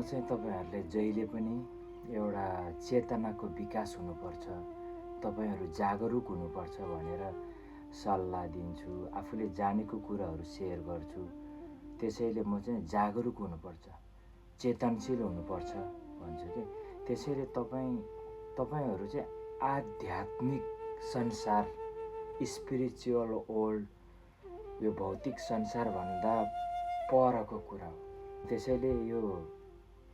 चाहिँ तपाईहरुले जहिले पनि एउटा चेतनाको विकास हुनुपर्छ, तपाईहरु जागरुक हुनुपर्छ भनेर सल्लाह दिन्छु, आफूले जानेको कुराहरू शेयर गर्छु। त्यसैले म चाहिँ जागरुक हुनुपर्छ, चेतनशील हुनुपर्छ भन्छु के। त्यसैले तपाईहरु चाहिँ आध्यात्मिक संसार, स्पिरिचुअल वर्ल्ड, यो भौतिक संसार भन्दा परको कुरा हो। त्यसैले यो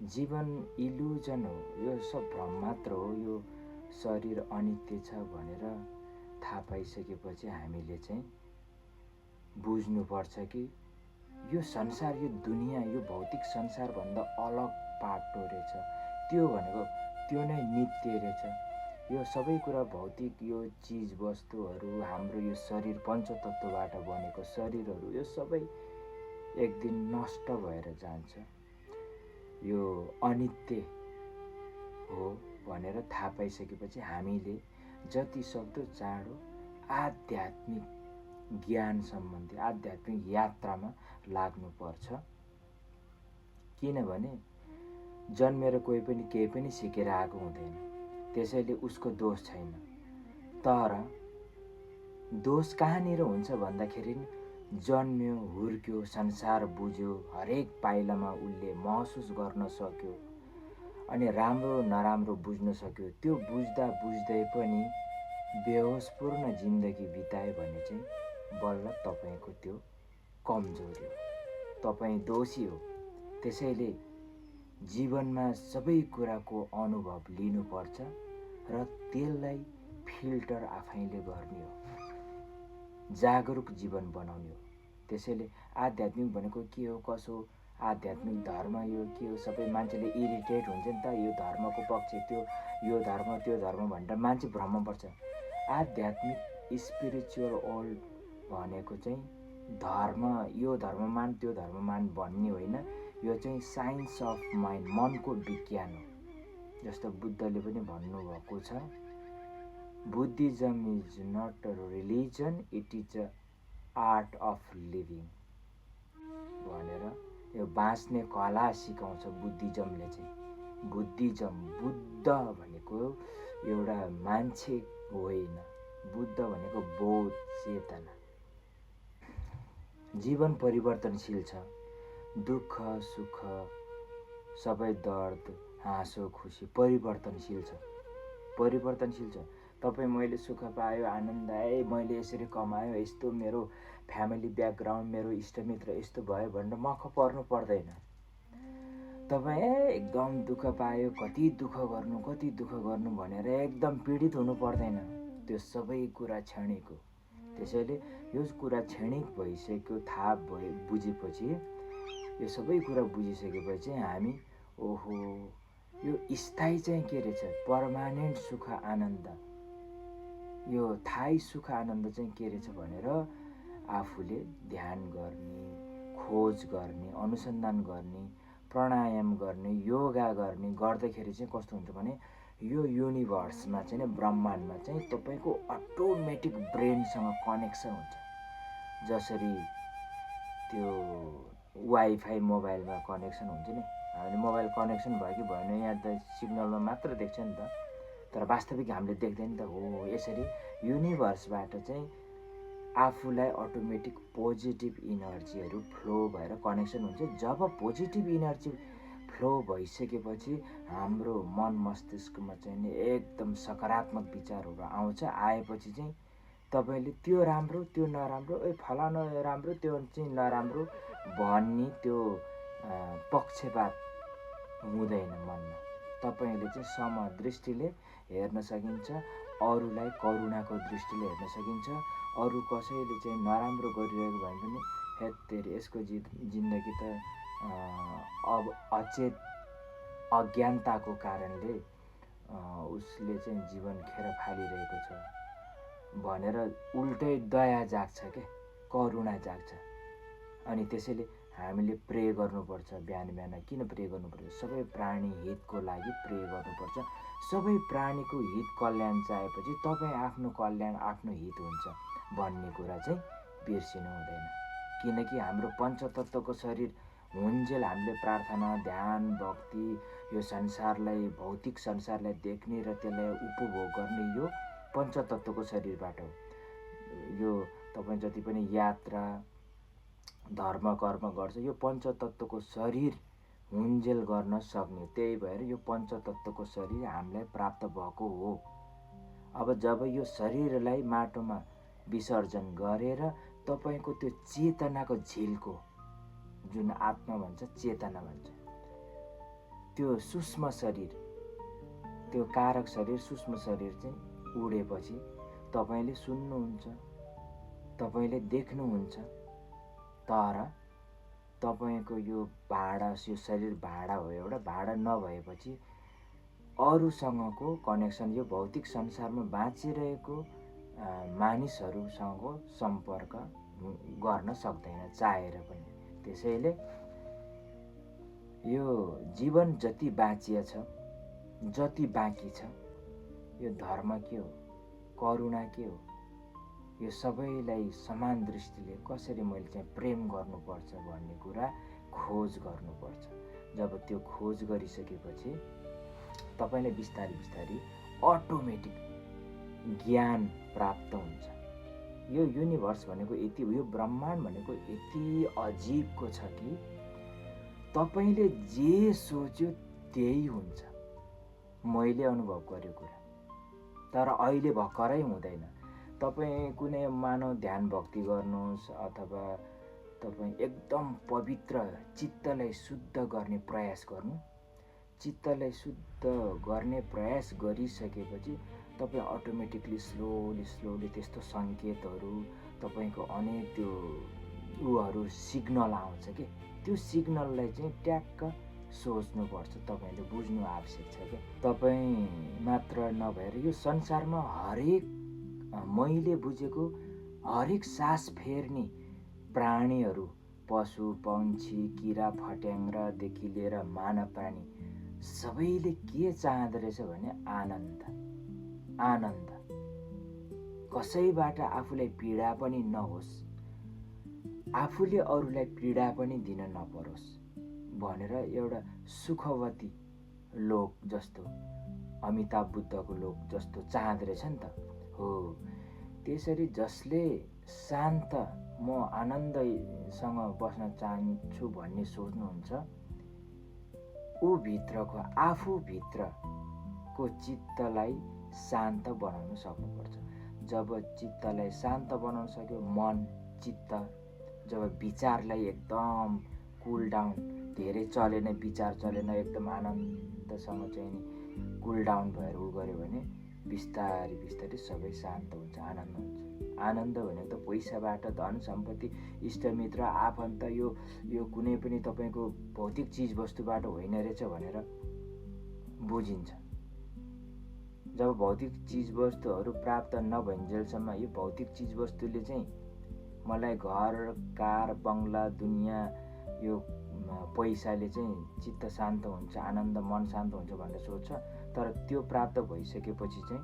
जीवन इल्युजन हो, यो सब भ्रम मात्र हो, यो शरीर अनित्य छ भनेर थाहा पाइसकेपछि हामीले चाहिँ बुझ्नुपर्छ कि यो संसार, यो दुनियाँ, यो भौतिक संसार भन्दा अलग पाटो रहेछ। त्यो भनेको त्यो नै नित्य रहेछ। यो सबै कुरा भौतिक, यो चीज वस्तुहरू, हाम्रो यो शरीर पञ्चतत्वबाट बनेको शरीरहरू, यो सबै एक दिन नष्ट भएर जान्छ। यो अनित्य हो भनेर थाहा पाइसकेपछि हामीले जति सक्दो चाँडो आध्यात्मिक ज्ञान सम्बन्धी आध्यात्मिक यात्रामा लाग्नुपर्छ। किनभने जन्मेर कोही पनि केही पनि सिकेर आएको हुँदैन, त्यसैले उसको दोष छैन। तर दोष कहाँनिर हुन्छ भन्दाखेरि जन्म्यो, हुर्क्यो, संसार बुझ्यो, हरेक पाइलामा उसले महसुस गर्न सक्यो अनि राम्रो नराम्रो बुझ्न सक्यो। त्यो बुझ्दा बुझ्दै पनि बेहोसपूर्ण जिन्दगी बिताए भने चाहिँ बल्ल तपाईको त्यो कमजोरी हो, तपाई दोषी हो। त्यसैले जीवनमा सबै कुराको अनुभव लिनुपर्छ र त्यसलाई फिल्टर आफैले गर्ने हो, जागरुक जीवन बनाउने हो। त्यसैले आध्यात्मिक भनेको के हो, कसो, आध्यात्मिक धर्म यो के हो, सबै मान्छेले इरिटेट हुन्छ नि त, यो धर्मको पक्ष, त्यो यो धर्म त्यो धर्म भनेर मान्छे भ्रममा पर्छ। आध्यात्मिक स्पिरिचुअल वर्ल्ड भनेको चाहिँ धर्म, यो धर्म मान त्यो धर्म मान भन्ने होइन, यो चाहिँ साइन्स अफ माइन्ड, मनको विज्ञान हो। जस्तो बुद्धले पनि भन्नुभएको छ, Buddhism is not a religion, it is a art of living भनेर यो बाँच्ने कला सिकाउँछ बुद्धिज्मले चाहिँ। बुद्धिज्म, बुद्ध भनेको एउटा मान्छे होइन, बुद्ध भनेको बोध, चेतना। जीवन परिवर्तनशील छ, दुःख सुख सबै, दर्द हाँसो खुसी परिवर्तनशील छ, परिवर्तनशील छ। तपाईँ मैले सुख पायो, आनन्द आए, मैले यसरी कमायो, यस्तो मेरो फ्यामिली ब्याकग्राउन्ड, मेरो इष्टमित्र यस्तो भयो भनेर मख पर्नु पर्दैन। तपाईँ एकदम दुःख पायो, कति दुःख गर्नु भनेर एकदम पीडित हुनु पर्दैन। त्यो सबै कुरा क्षणिक हो। त्यसैले यो कुरा क्षणिक भइसक्यो, थाहा बुझेपछि, यो सबै कुरा बुझिसकेपछि हामी ओहो यो स्थायी चाहिँ के रहेछ, पर्मानेन्ट सुख आनन्द, यो थायी सुख आनन्द चाहिँ के रहेछ भनेर आफूले ध्यान गर्ने, खोज गर्ने, अनुसन्धान गर्ने, प्राणायाम गर्ने, योगा गर्ने गर्दाखेरि चाहिँ कस्तो हुन्छ भने यो युनिभर्समा चाहिँ, ब्रह्माण्डमा चाहिँ तपाईको अटोमेटिक ब्रेनसँग कनेक्सन हुन्छ। जसरी त्यो वाइफाई मोबाइलमा कनेक्सन हुन्छ नि, हामीले मोबाइल कनेक्सन भयो कि भएन यहाँ त सिग्नलमा मात्र देख्छ नि त, तर वास्तविक हामीले देख्दैन नि त। हो यसरी युनिभर्सबाट चाहिँ आफूलाई अटोमेटिक पोजिटिभ इनर्जीहरू फ्लो भएर कनेक्सन हुन्छ। जब पोजिटिभ इनर्जी फ्लो भइसकेपछि हाम्रो मन मस्तिष्कमा चाहिँ एकदम सकारात्मक विचारहरू आउँछ। आएपछि चाहिँ तपाईले त्यो राम्रो त्यो नराम्रो, फलाना राम्रो त्यो चाहिँ नराम्रो भन्ने त्यो पक्षपात हुँदैन मनमा। तपाईले चाहिँ समदृष्टिले हेर्न सकिन्छ, अरूलाई करुणाको दृष्टिले हेर्न सकिन्छ। अरू कसैले चाहिँ नराम्रो गरिरहेको भए पनि हेत्तेरी यसको जिन्दगी त अब अचेत अज्ञानताको कारणले उसले चाहिँ जीवन खेर फालिरहेको छ भनेर उल्टै दया जाग्छ के, करुणा जाग्छ। अनि त्यसैले हामीले प्रे गर्नुपर्छ। बिहान बिहान किन प्रे गर्नुपर्छ? सबै प्राणी हितको लागि प्रे गर्नुपर्छ। सबै प्राणीको हित कल्याण चाहेपछि तपाईँ आफ्नो कल्याण आफ्नो हित हुन्छ भन्ने कुरा चाहिँ बिर्सिनु हुँदैन। किनकि हाम्रो पञ्चतत्वको शरीर हुन्जेल हामीले प्रार्थना, ध्यान, भक्ति, यो संसारलाई, भौतिक संसारलाई देख्ने र त्यसलाई उपभोग गर्ने यो पञ्चतत्त्वको शरीरबाट हो। यो तपाईँ जति पनि यात्रा, धर्म, कर्म गर्छ, यो पञ्चतत्त्वको शरीर हुन्जेल गर्न सक्ने। त्यही भएर यो पञ्चतत्त्वको शरीर हामीलाई प्राप्त भएको हो। अब जब यो शरीरलाई माटोमा विसर्जन गरेर तपाईँको त्यो चेतनाको झिल्को, जुन आत्मा भन्छ, चेतना भन्छ, त्यो सूक्ष्म शरीर, त्यो कारक शरीर, सूक्ष्म शरीर चाहिँ उडेपछि तपाईँले सुन्नुहुन्छ, तपाईँले देख्नुहुन्छ। तर तपाईँको यो भाडा, यो शरीर भाडा हो, एउटा भाडा नभएपछि अरूसँगको कनेक्सन, यो भौतिक संसारमा बाँचिरहेको मानिसहरूसँग सम्पर्क गर्न सक्दैन चाहेर पनि। त्यसैले यो जीवन जति बाँचिया छ, जति बाँकी छ, यो धर्म के हो, करुणा के हो, यो सबैलाई समान दृष्टिले कसरी मैले चाहिँ प्रेम गर्नुपर्छ भन्ने कुरा खोज गर्नुपर्छ। जब त्यो खोज गरिसकेपछि तपाईँले बिस्तारै बिस्तारै अटोमेटिक ज्ञान प्राप्त हुन्छ। यो युनिभर्स भनेको यति, यो ब्रह्माण्ड भनेको यति अजीबको छ कि तपाईँले जे सोच्यो त्यही हुन्छ। मैले अनुभव गरेको कुरा, तर अहिले भर्खरै हुँदैन। तपाईँ कुनै मानव ध्यान भक्ति गर्नुहोस् अथवा तपाईँ एकदम पवित्र चित्तलाई शुद्ध गर्ने प्रयास गर्नु। चित्तलाई शुद्ध गर्ने प्रयास गरिसकेपछि तपाईँ अटोमेटिकली स्लोली त्यस्तो सङ्केतहरू, तपाईँको अनेक त्यो उहरू सिग्नल आउँछ कि त्यो सिग्नललाई चाहिँ ट्याक्क सोच्नुपर्छ, तपाईँले बुझ्नु आवश्यक छ क्या। तपाईँ मात्र नभएर यो संसारमा हरेक मैले बुझेको हरेक सास फेर्ने प्राणीहरू, पशु पक्षी, किरा फट्याङ्ग्रादेखि लिएर मानव प्राणी सबैले के चाहँदो रहेछ भने आनन्द। आनन्द, कसैबाट आफूलाई पीडा पनि नहोस्, आफूले अरूलाई पीडा पनि दिन नपरोस् भनेर एउटा सुखवती लोक जस्तो, अमिताभ बुद्धको लोक जस्तो चाहँदो रहेछ नि त। हो, त्यसरी जसले शान्त, म आनन्दसँग बस्न चाहन्छु भन्ने सोच्नुहुन्छ, ऊ भित्रको, आफूभित्रको चित्तलाई शान्त बनाउन सक्नुपर्छ। जब चित्तलाई शान्त बनाउन सक्यो, मन चित्त जब विचारलाई एकदम कुल डाउन, धेरै चलेन, विचार चलेन, एकदम आनन्दसँग चाहिँ नि कुल डाउन भएर उ गर्यो भने बिस्तारै बिस्तारै सबै शान्त हुन्छ, आनन्द हुन्छ। आनन्द भनेको त पैसाबाट, धन सम्पत्ति, इष्टमित्र, आफन्त, यो कुनै पनि तपाईँको भौतिक चिजवस्तुबाट होइन रहेछ भनेर बुझिन्छ। जब भौतिक चिजवस्तुहरू प्राप्त नभइन्जेलसम्म यो भौतिक चिजवस्तुले चाहिँ मलाई घर, कार, बङ्गला, दुनियाँ, यो पैसाले चाहिँ चित्त शान्त हुन्छ, आनन्द, मन शान्त हुन्छ भनेर सोच्छ। तर त्यो प्राप्त भइसकेपछि चाहिँ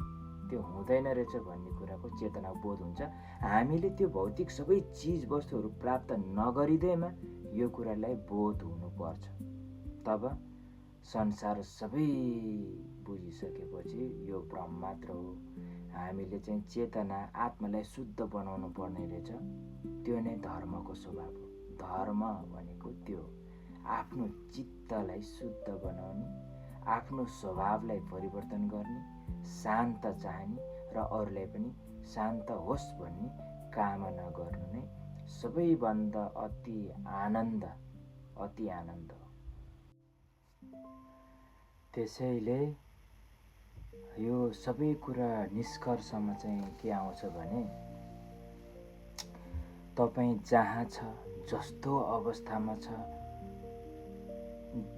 त्यो हुँदैन रहेछ भन्ने कुराको चेतना बोध हुन्छ। हामीले त्यो भौतिक सबै चिज वस्तुहरू प्राप्त नगरिँदैमा यो कुरालाई बोध हुनुपर्छ। तब संसार सबै बुझिसकेपछि यो भ्रम मात्र हो। हामीले चाहिँ चेतना, आत्मालाई शुद्ध बनाउनु पर्ने रहेछ। त्यो नै धर्मको स्वभाव हो। धर्म भनेको त्यो आफ्नो चित्तलाई शुद्ध बनाउने, आफ्नो स्वभावलाई परिवर्तन गर्ने, शान्त चाहने र अरूलाई पनि शान्त होस् भन्ने कामना गर्नु नै सबैभन्दा अति आनन्द हो। त्यसैले यो सबै कुरा निष्कर्षमा चाहिँ के आउँछ भने तपाईँ जहाँ छ, जस्तो अवस्थामा छ,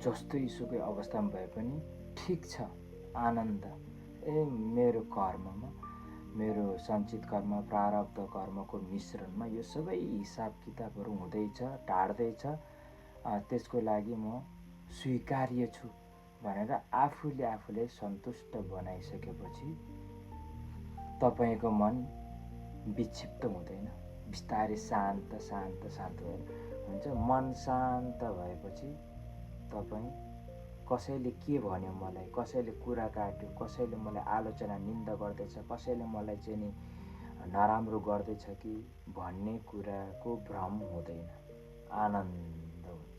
जस्तै सुकै अवस्थामा भए पनि ठिक छ, आनन्द। मेरो कर्ममा, मेरो सञ्चित कर्म, प्रारब्ध कर्मको मिश्रणमा यो सबै हिसाब किताबहरू हुँदैछ, टाढ्दैछ, त्यसको लागि म स्वीकार्य छु भनेर आफूले सन्तुष्ट बनाइसकेपछि तपाईँको मन विक्षिप्त हुँदैन, बिस्तारै शान्त भएर हुन्छ। मन शान्त भएपछि तपाईँ कसैले के भन्यो मलाई, कसैले कुरा काट्यो, कसैले मलाई आलोचना निन्दा गर्दैछ, कसैले मलाई चाहिँ नि नराम्रो गर्दैछ कि भन्ने कुराको भ्रम हुँदैन, आनन्द हुन्छ।